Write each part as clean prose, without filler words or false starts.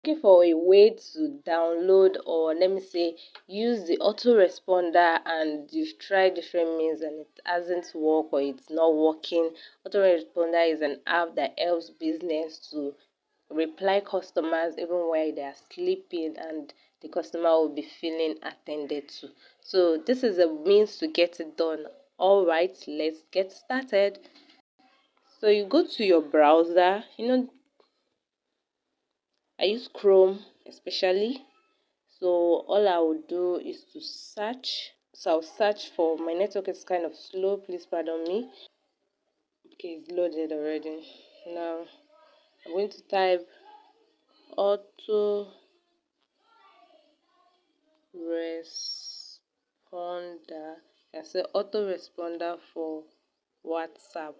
Looking for a way to download, or let me say use the autoresponder, and you've tried different means and it hasn't worked or it's not working. Autoresponder is an app that helps business to reply customers even while they are sleeping, and the customer will be feeling attended to. So this is a means to get it done. All right, let's get started. So you go to your browser. I use Chrome especially. So all I will do is to search. So I'll search for, my network is kind of slow, please pardon me. Okay, it's loaded already. Now I'm going to type auto responder. I say autoresponder for WhatsApp.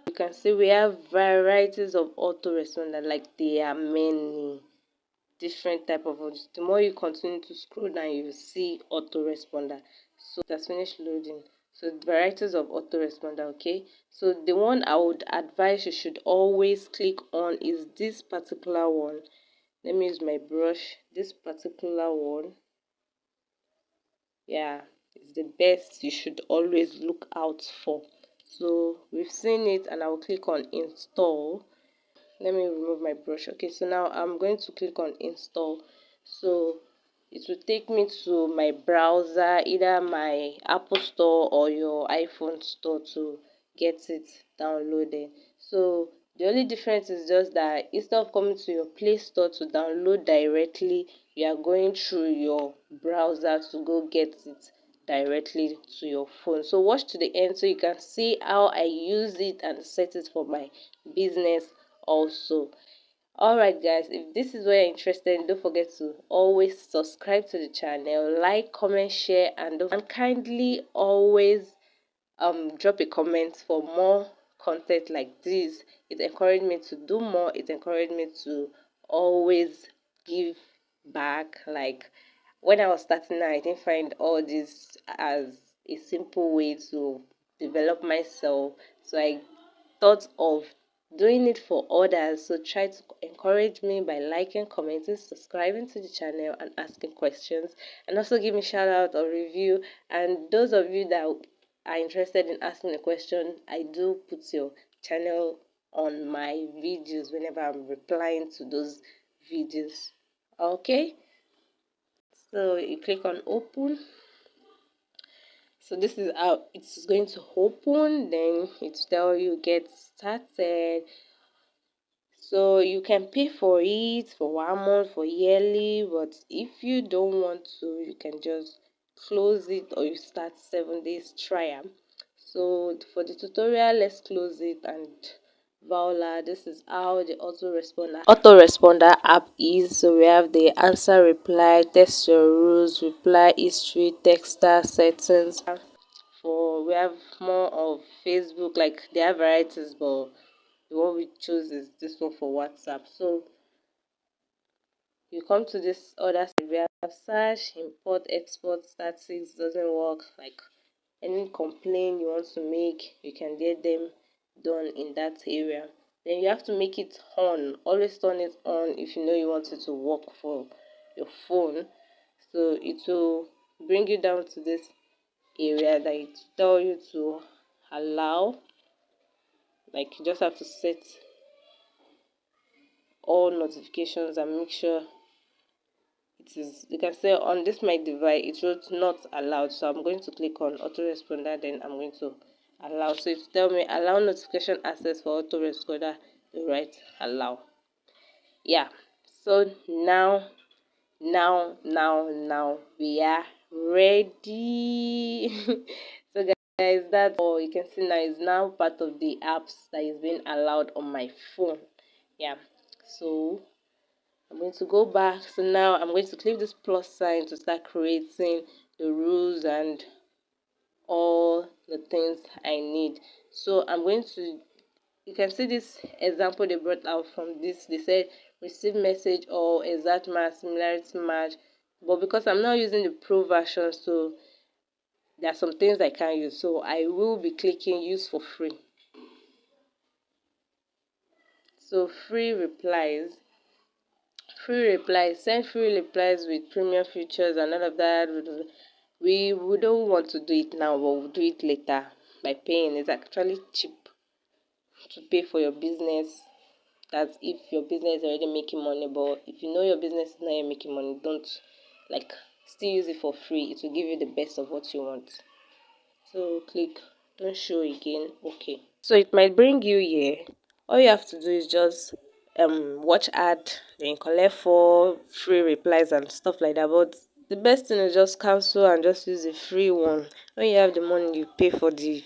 You can see we have varieties of autoresponder, like there are many different type of audio. The more you continue to scroll down, you will see autoresponder. So that's finished loading. So varieties of autoresponder. Okay, so the one I would advise you should always click on is this particular one. Let me use my brush. This particular one, yeah, it's the best. You should always look out for. So we've seen it, and I will click on install. Let me remove my brush. Okay, so now I'm going to click on install. So it will take me to my browser, either my Apple store or your iPhone store, to get it downloaded. So the only difference is just that instead of coming to your Play Store to download directly, you are going through your browser to go get it directly to your phone. So watch to the end so you can see how I use it and set it for my business also. Alright guys, if this is what you're interested in, don't forget to always subscribe to the channel, like, comment, share, and kindly always drop a comment for more content like this. It encouraged me to do more. It encouraged me to always give back. Like when I was starting out, I didn't find all this as a simple way to develop myself, so I thought of doing it for others. So try to encourage me by liking, commenting, subscribing to the channel, and asking questions, and also give me shout out or review. And those of you that are interested in asking a question, I do put your channel on my videos whenever I'm replying to those videos. Okay, so you click on open. So this is how it's going to open. Then it tell you get started. So you can pay for it for 1 month, for yearly, but if you don't want to, you can just close it, or you start 7 days trial. So for the tutorial, let's close it, and voila, this is how the autoresponder app is. So we have the answer, reply, test your rules, reply history, texter settings. For we have more of Facebook, like they have varieties, but the one we choose is this one for WhatsApp. So you come to this other side, we have search, import, export, statistics. Doesn't work. Like any complaint you want to make, you can get them done in that area. Then you have to make it on. Always turn it on if you know you want it to work for your phone. So it will bring you down to this area that it tell you to allow. Like you just have to set all notifications and make sure it is, you can say on this my device it was not allowed. So I'm going to click on autoresponder, then I'm going to allow. So it tell me allow notification access for autoresponder, the right allow. Yeah, so now we are ready. So guys, that's all. You can see now it's now part of the apps that is being allowed on my phone. Yeah, so I'm going to go back. So now I'm going to click this plus sign to start creating the rules and all the things I need. So I'm going to, you can see this example they brought out from this. They said receive message or exact match, similarity match. But because I'm not using the pro version, so there are some things I can't use. So I will be clicking use for free. So free replies. free replies, send free replies with premium features and all of that. We don't want to do it now, but we'll do it later by paying. It's actually cheap to pay for your business. That's if your business is already making money. But if you know your business is not yet making money, don't like still use it for free. It will give you the best of what you want. So click don't show again. Okay. So it might bring you here. All you have to do is just watch ad, then collect for free replies and stuff like that. But the best thing is just cancel and just use the free one. When you have the money, you pay for the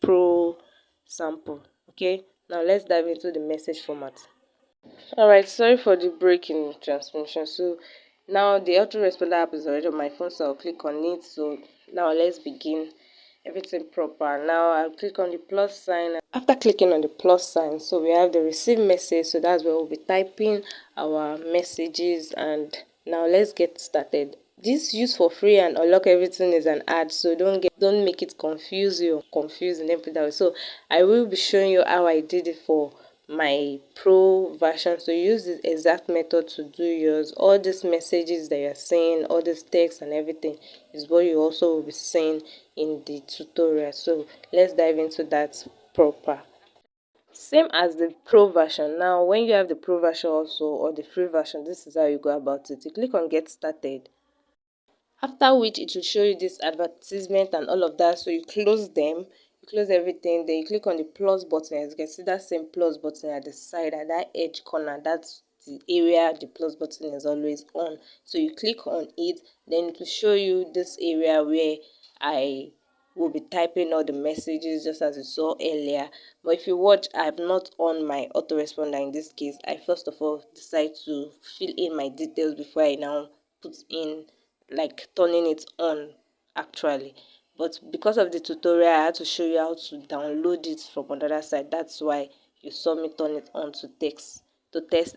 pro sample. Okay. Now let's dive into the message format. Alright, sorry for the break in transmission. So now the autoresponder app is already on my phone, so I'll click on it. So now let's begin everything proper. Now I'll click on the plus sign. After clicking on the plus sign, so we have the receive message, so that's where we'll be typing our messages. And now let's get started. This use for free and unlock everything is an ad, so don't make it confuse you or confusing them that way. So I will be showing you how I did it for my pro version. So use the exact method to do yours. All these messages that you're saying, all this text and everything is what you also will be saying in the tutorial. So let's dive into that proper. Same as the pro version. Now when you have the pro version also or the free version, this is how you go about it. You click on get started, after which it will show you this advertisement and all of that. So you close them, you close everything, then you click on the plus button. As you can see, that same plus button at the side, at that edge corner, that's the area the plus button is always on. So you click on it, then it will show you this area where I will be typing all the messages just as you saw earlier. But if you watch, I'm not on my autoresponder in this case. I first of all decide to fill in my details before I now put in, like turning it on actually. But because of the tutorial, I had to show you how to download it from another side. That's why you saw me turn it on to test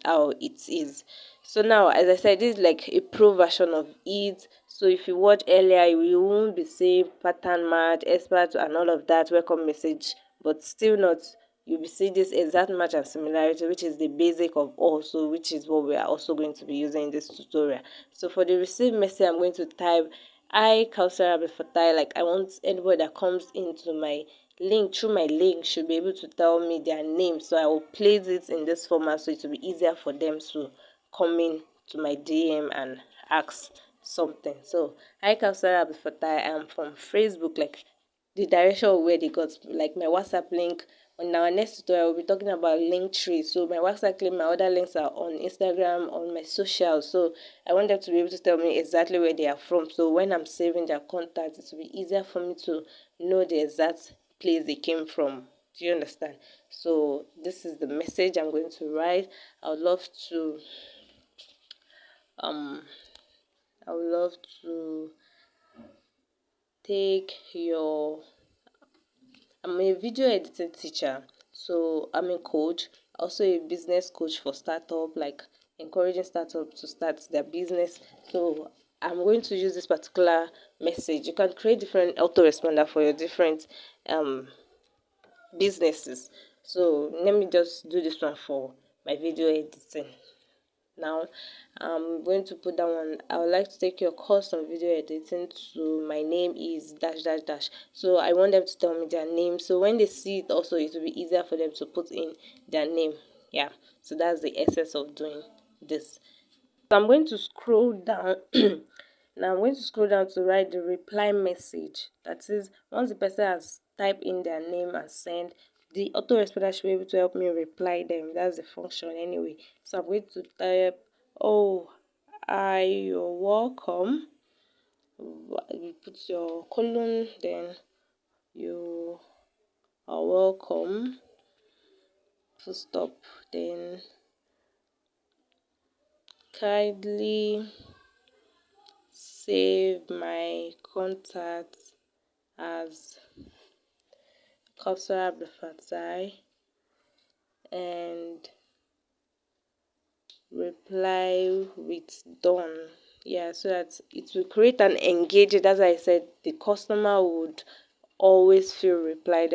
how it is. So now, as I said, this is like a pro version of it. So if you watch earlier, you won't be seeing pattern match, expert and all of that welcome message, but still not, you'll be seeing this exact match and similarity, which is the basic of all, so which is what we are also going to be using in this tutorial. So for the receive message, I'm going to type I Kausara Abdulfatai. Like I want anybody that comes into my link through my link should be able to tell me their name, so I will place it in this format so it will be easier for them to come in to my DM and ask something. So I Kausara Abdulfatai, I'm from Facebook, like the direction of where they got, like my WhatsApp link. On our next tutorial, we'll be talking about Linktree. So my WhatsApp link, my other links are on Instagram, on my social. So I want them to be able to tell me exactly where they are from. So when I'm saving their contacts, it will be easier for me to know the exact place they came from. Do you understand? So this is the message I'm going to write. I would love to um I would love to take your I'm a video editing teacher, so I'm a coach, also a business coach for startup, like encouraging startups to start their business. So I'm going to use this particular message. You can create different autoresponder for your different um businesses. So let me just do this one for my video editing. Now I'm going to put that one. I would like to take your course on video editing to my name is dash dash dash. So I want them to tell me their name, so when they see it also it will be easier for them to put in their name. Yeah, so that's the essence of doing this. So I'm going to scroll down. Now I'm going to scroll down to write the reply message. That is, once the person has typed in their name and sent, the autoresponder should be able to help me reply them. That's the function anyway. So I'm going to type, oh, you're welcome. You put your colon, then you are welcome. Full stop. Then kindly save my contact as Kausar Abdulfatai and reply with done. Yeah, so that it will create an engagement. As I said, the customer would always feel replied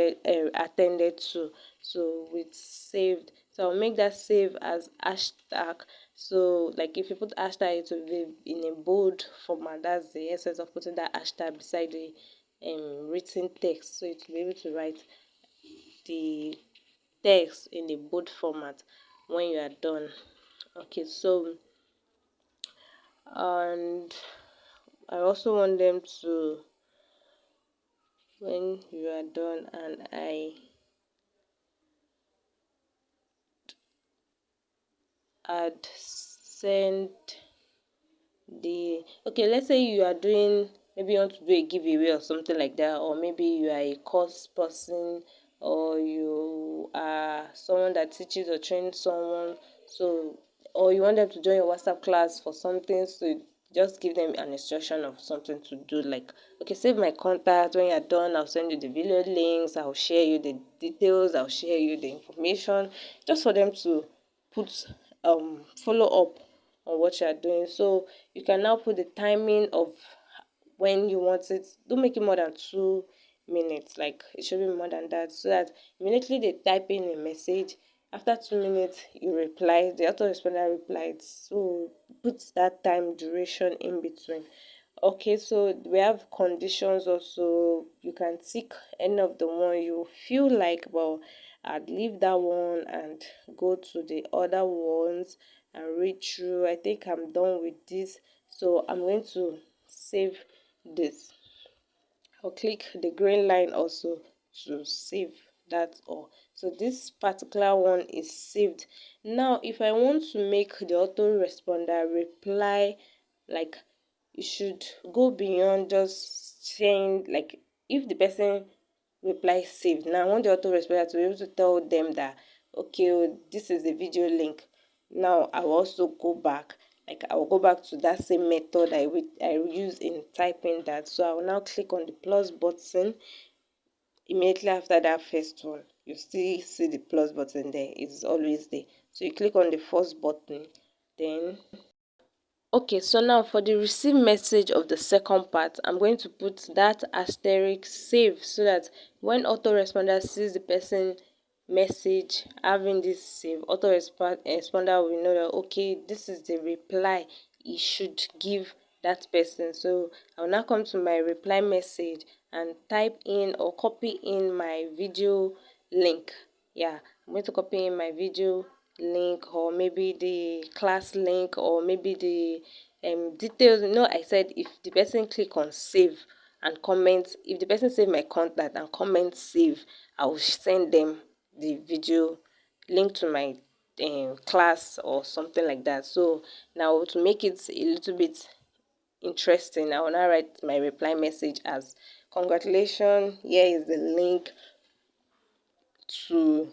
attended to. So with saved, so I'll make that save as hashtag So like if you put hashtag, it will be in a bold format. That's the essence of putting that hashtag beside the written text, so it will be able to write the text in a bold format when you are done. Okay, so and I also want them to, when you are done and I had sent the, okay, let's say you are doing, maybe you want to do a giveaway or something like that, or maybe you are a course person, or you are someone that teaches or trains someone, so, or you want them to join your WhatsApp class for something, so just give them an instruction of something to do, like, okay, save my contact. When you're done, I'll send you the video links, I'll share you the details, I'll share you the information, just for them to put follow up on what you are doing. So you can now put the timing of when you want it. Don't make it more than 2 minutes, like it should be more than that, so that immediately they type in a message, after 2 minutes you reply, the autoresponder replied. So put that time duration in between. Okay, so we have conditions also. You can tick any of the one you feel like, well, I'd leave that one and go to the other ones and read through. I think I'm done with this, so I'm going to save this. I'll click the green line also to save that all. So this particular one is saved. Now if I want to make the autoresponder reply, like, you should go beyond just saying, like, if the person replies saved, now I want the autoresponder to be able to tell them that, okay, oh, this is the video link. Now I will also go back, like I will go back to that same method I use in typing that. So I will now click on the plus button. Immediately after that first one, you still see the plus button there. It's always there. So you click on the first button, then okay, so now for the receive message of the second part, I'm going to put that asterisk save, so that when autoresponder sees the person message having this save, autoresponder will know that, okay, this is the reply he should give that person. So I'll now come to my reply message and type in or copy in my video link. Yeah, I'm going to copy in my video link, or maybe the class link, or maybe the details. I said if the person click on save and comment, if the person save my contact and comment save, I will send them the video link to my class or something like that. So now to make it a little bit interesting, I will now write my reply message as, congratulations, here is the link to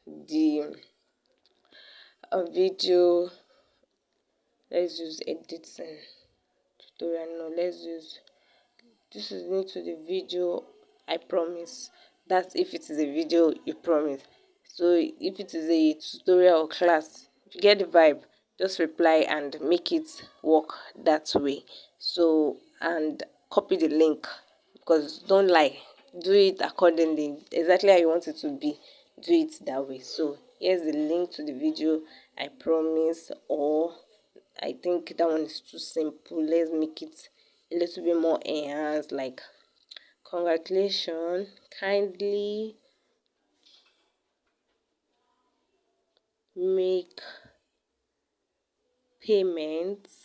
the video. Let's use editing tutorial. No, let's use, this is linked to the video I promise. That's if it is a video you promise. So if it is a tutorial or class, if you get the vibe, just reply and make it work that way. So, and copy the link, because don't lie, do it accordingly, exactly how you want it to be, do it that way. So here's the link to the video I promise, or I think that one is too simple. Let's make it a little bit more enhanced, like, congratulations, kindly make payments.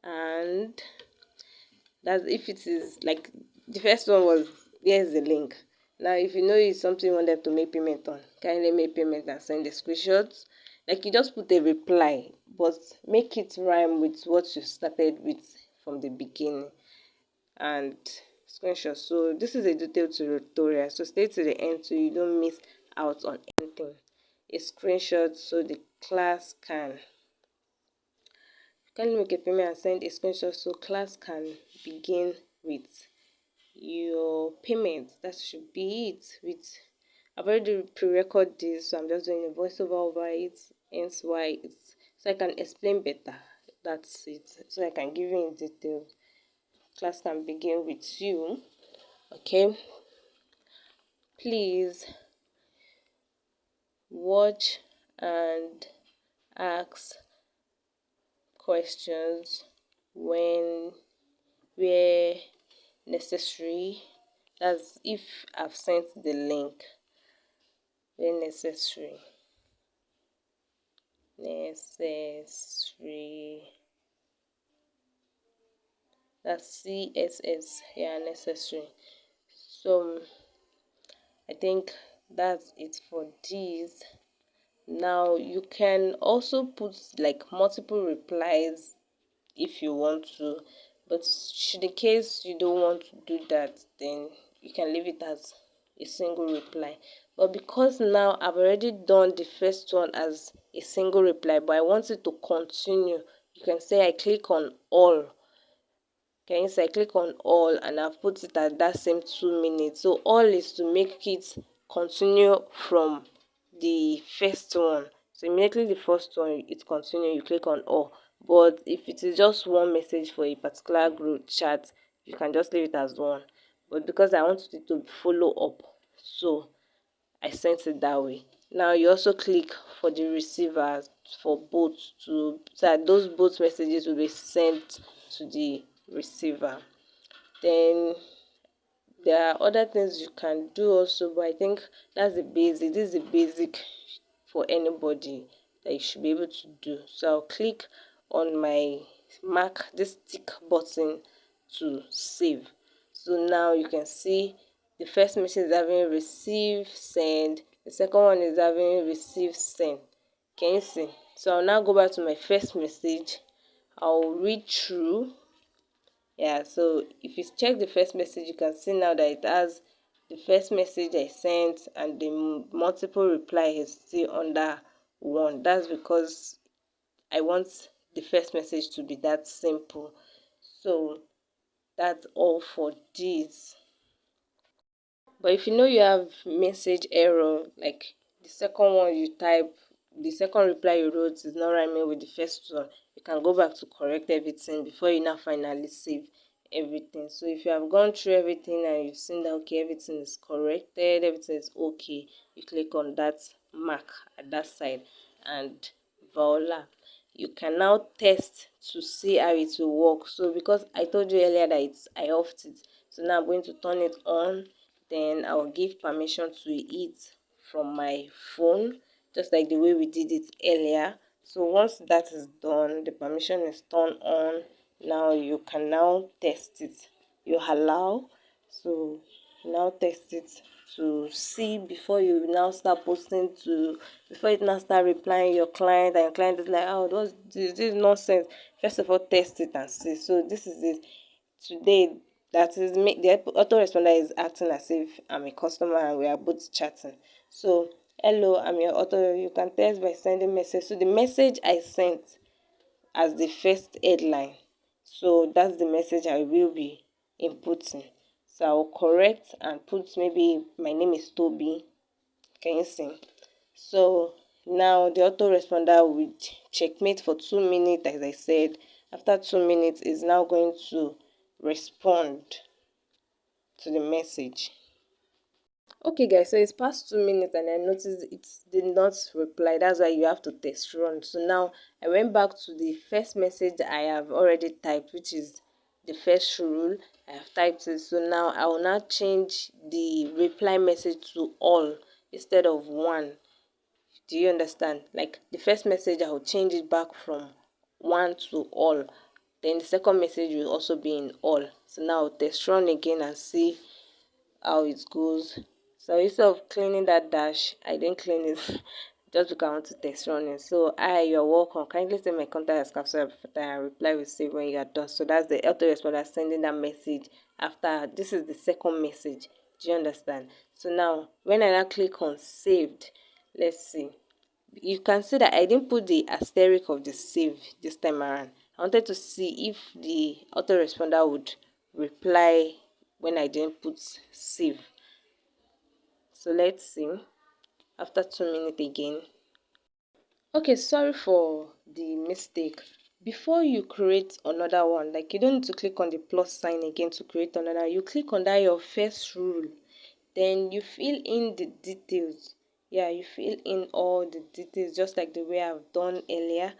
And that's if it is like the first one was, here's the link. Now if you know it's something you want them to make payment on, kindly make payment and send the screenshots. Like, you just put a reply, but make it rhyme with what you started with from the beginning. And screenshot. So this is a detailed tutorial, so stay to the end so you don't miss out on anything. A screenshot, so the class can make a payment and send a screenshot so class can begin with your payment. That should be it. With, I've already pre-record this, so I'm just doing a voiceover over it, hence why it's, so I can explain better. That's it, so I can give you in detail. Class can begin with you. Okay, please watch and ask questions when where necessary. That's if I've sent the link. Where necessary. That's CSS. Yeah, necessary. So I think that's it for this. Now you can also put like multiple replies if you want to, but should in case you don't want to do that, then you can leave it as a single reply. But because now I've already done the first one as a single reply, but I want it to continue, you can say I click on all. Can you say I click on all, and I've put it at that same 2 minutes. So all is to make it continue from the first one. So immediately the first one it continue, you click on all. But if it is just one message for a particular group chat, you can just leave it as one. But because I want it to follow up, so I sent it that way. Now you also click for the receivers for both to so that those both messages will be sent to the receiver. Then there are other things you can do also, but I think that's the basic. This is the basic for anybody that you should be able to do. So I'll click on my Mac this tick button to save. So now you can see the first message is having receive send, the second one is having receive send. Can you see? So I'll now go back to my first message. I'll read through. Yeah, so if you check the first message, you can see now that it has the first message I sent and the multiple reply is still under one. That's because I want the first message to be that simple. So that's all for this. But if you know you have message error, like the second one you type, the second reply you wrote is not rhyming with the first one, you can go back to correct everything before you now finally save everything. So if you have gone through everything and you've seen that okay, everything is corrected, everything is okay, you click on that mark at that side and voila, you can now test to see how it will work. So because I told you earlier that I offed it, so now I'm going to turn it on. Then I'll give permission to it from my phone, just like the way we did it earlier. So once that is done, the permission is turned on. Now you can now test it. You allow, so now test it to see before you now start posting to, before you now start replying your client, and your client is like, oh, this is nonsense. First of all, test it and see. So this is it today. That is me. The autoresponder is acting as if I'm a customer and we are both chatting. So hello, I'm your auto. You can test by sending message. So the message I sent as the first headline, so that's the message I will be inputting. So I'll correct and put maybe my name is Toby. Can you see? So now the autoresponder will checkmate for 2 minutes, as I said. After 2 minutes, is now going to respond to the message. Okay guys, so it's past 2 minutes and I noticed it did not reply. That's why you have to test run. So now I went back to the first message I have already typed, which is the first rule. I have typed it. So now I will now change the reply message to all instead of one. Do you understand? Like the first message I will change it back from one to all. Then the second message will also be in all. So now I'll test run again and see how it goes. So instead of cleaning that dash, I didn't clean it just because I want to test running. So hi, you're welcome. Kindly send my contact as capsule and reply will save when you are done. So that's the autoresponder sending that message after. This is the second message. Do you understand? So now when I now click on saved, let's see. You can see that I didn't put the asterisk of the save this time around. I wanted to see if the autoresponder would reply when I didn't put save. So let's see after 2 minutes again. Okay, sorry for the mistake. Before you create another one, like you don't need to click on the plus sign again to create another. You click on that your first rule, then you fill in the details. Yeah, you fill in all the details just like the way I've done earlier.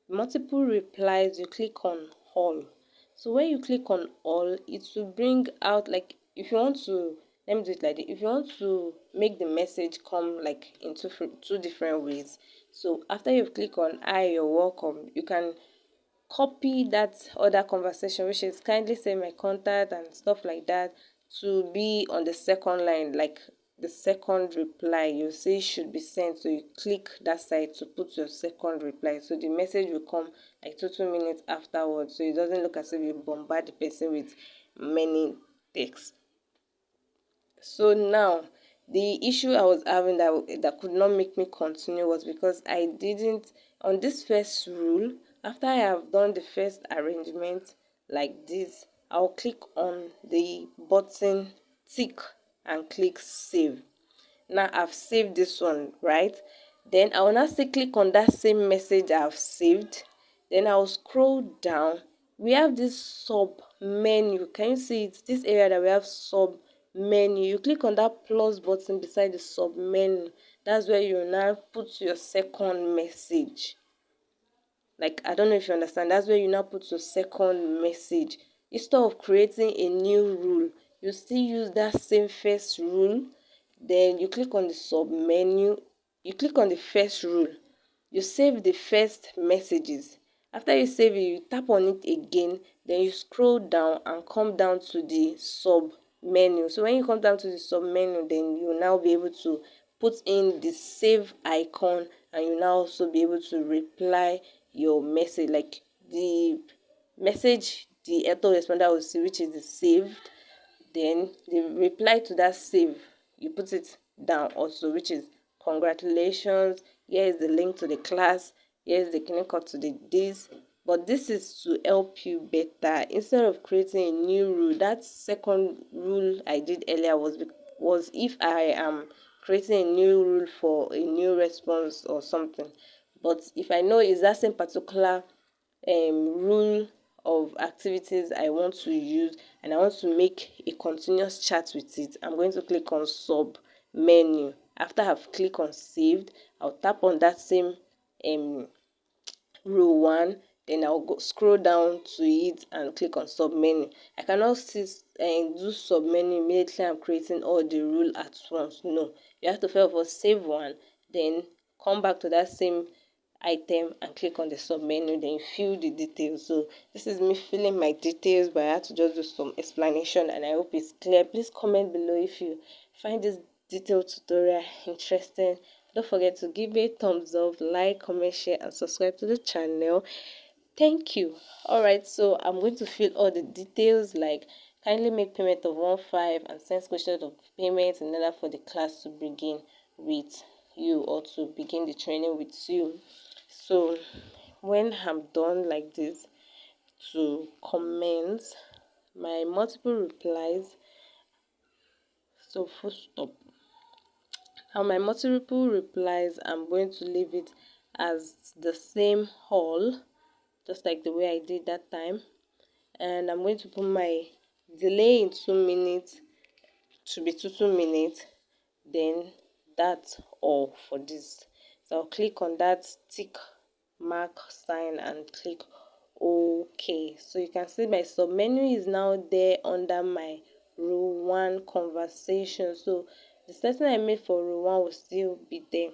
multiple replies, you click on all. So when you click on all, it will bring out, like, if you want to, let me do it like this. If you want to make the message come like in two different ways, so after you've clicked on "Hi, you're welcome," you can copy that other conversation, which is "kindly save my contact" and stuff like that, to be on the second line, like the second reply you say should be sent. So you click that side to put your second reply, so the message will come like 2 minutes afterwards, so it doesn't look as if you bombard the person with many texts. So now the issue I was having that could not make me continue was because I didn't, on this first rule, after I have done the first arrangement like this, I'll click on the button tick and click save. Now I've saved this one, right? Then I will now still click on that same message I've saved. Then I'll scroll down. We have this sub menu. Can you see it? This area that we have sub menu. You click on that plus button beside the sub menu. That's where you now put your second message. Like, I don't know if you understand. That's where you now put your second message. Instead of creating a new rule, you still use that same first rule. Then you click on the sub menu. You click on the first rule. You save the first messages. After you save it, you tap on it again. Then you scroll down and come down to the sub menu. So when you come down to the sub menu, then you will now be able to put in the save icon, and you now also be able to reply your message, like the message the autoresponder will see, which is the saved. Then the reply to that save, you put it down also, which is "Congratulations, here is the link to the class, here is the clinical to the this." But this is to help you better. Instead of creating a new rule, that second rule I did earlier was if I am creating a new rule for a new response or something. But if I know is that same particular rule of activities I want to use, and I want to make a continuous chat with it, I'm going to click on sub menu. After I've clicked on saved, I'll tap on that same rule one. Then I'll go scroll down to it and click on sub menu. I cannot do sub menu immediately I'm creating all the rule at once. No, you have to first of all save one, then come back to that same item and click on the sub menu, then you fill the details. So this is me filling my details, but I had to just do some explanation, and I hope it's clear. Please comment below if you find this detailed tutorial interesting. Don't forget to give me a thumbs up, like, comment, share, and subscribe to the channel. Thank you. Alright, so I'm going to fill all the details, like kindly make payment of 1,500 and send screenshot of payment in order for the class to begin with you, or to begin the training with you. So when I'm done like this, to comment my multiple replies, so full stop. Now my multiple replies, I'm going to leave it as the same all, just like the way I did that time. And I'm going to put my delay in 2 minutes to be 2 minutes. Then that's all for this. So I'll click on that tick mark sign and click OK. So you can see my sub menu is now there under my rule 1 conversation. So the setting I made for rule 1 will still be there.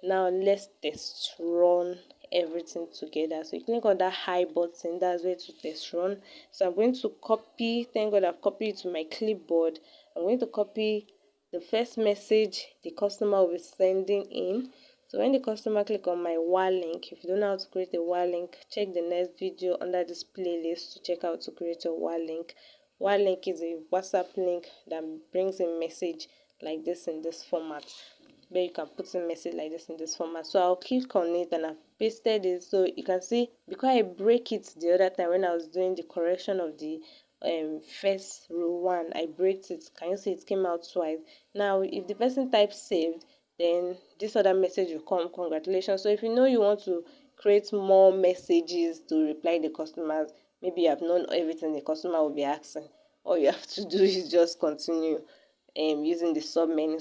Now let's test run everything together. So you click on that high button, that's where to test run. So I'm going to copy, thank God I've copied it to my clipboard. I'm going to copy the first message the customer will be sending in. So when the customer click on my WA link, if you don't know how to create a WA link, check the next video under this playlist to check out to create a WA link. WA link is a WhatsApp link that brings a message like this in this format, where you can put a message like this in this format. So I'll click on it and I've pasted it. So you can see, because I break it the other time when I was doing the correction of the first rule 1, I break it. Can you see it came out twice? Now if the person types saved, then this other message will come, "Congratulations." So if you know you want to create more messages to reply the customers, maybe you have known everything the customer will be asking, all you have to do is just continue using the sub menu.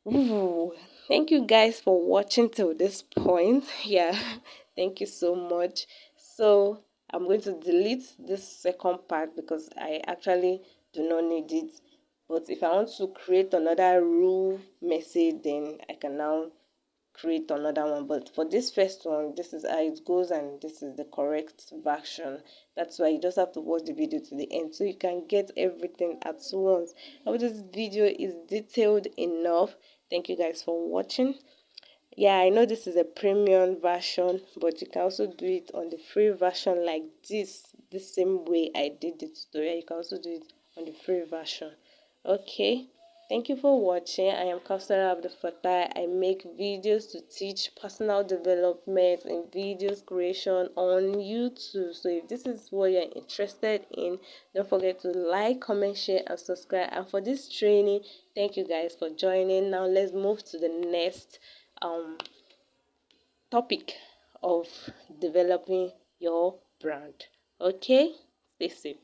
Ooh, thank you guys for watching till this point. Yeah, thank you so much. So I'm going to delete this second part because I actually do not need it. But if I want to create another rule message, then I can now create another one. But for this first one, this is how it goes and this is the correct version. That's why you just have to watch the video to the end so you can get everything at once. I hope this video is detailed enough. Thank you guys for watching. Yeah, I know this is a premium version, but you can also do it on the free version like this, the same way I did the tutorial. You can also do it on the free version. Okay, thank you for watching. I am Kausara Abdul Fattah. I make videos to teach personal development and videos creation on YouTube. So if this is what you're interested in, don't forget to like, comment, share, and subscribe. And for this training, thank you guys for joining. Now let's move to the next topic of developing your brand. Okay, stay safe.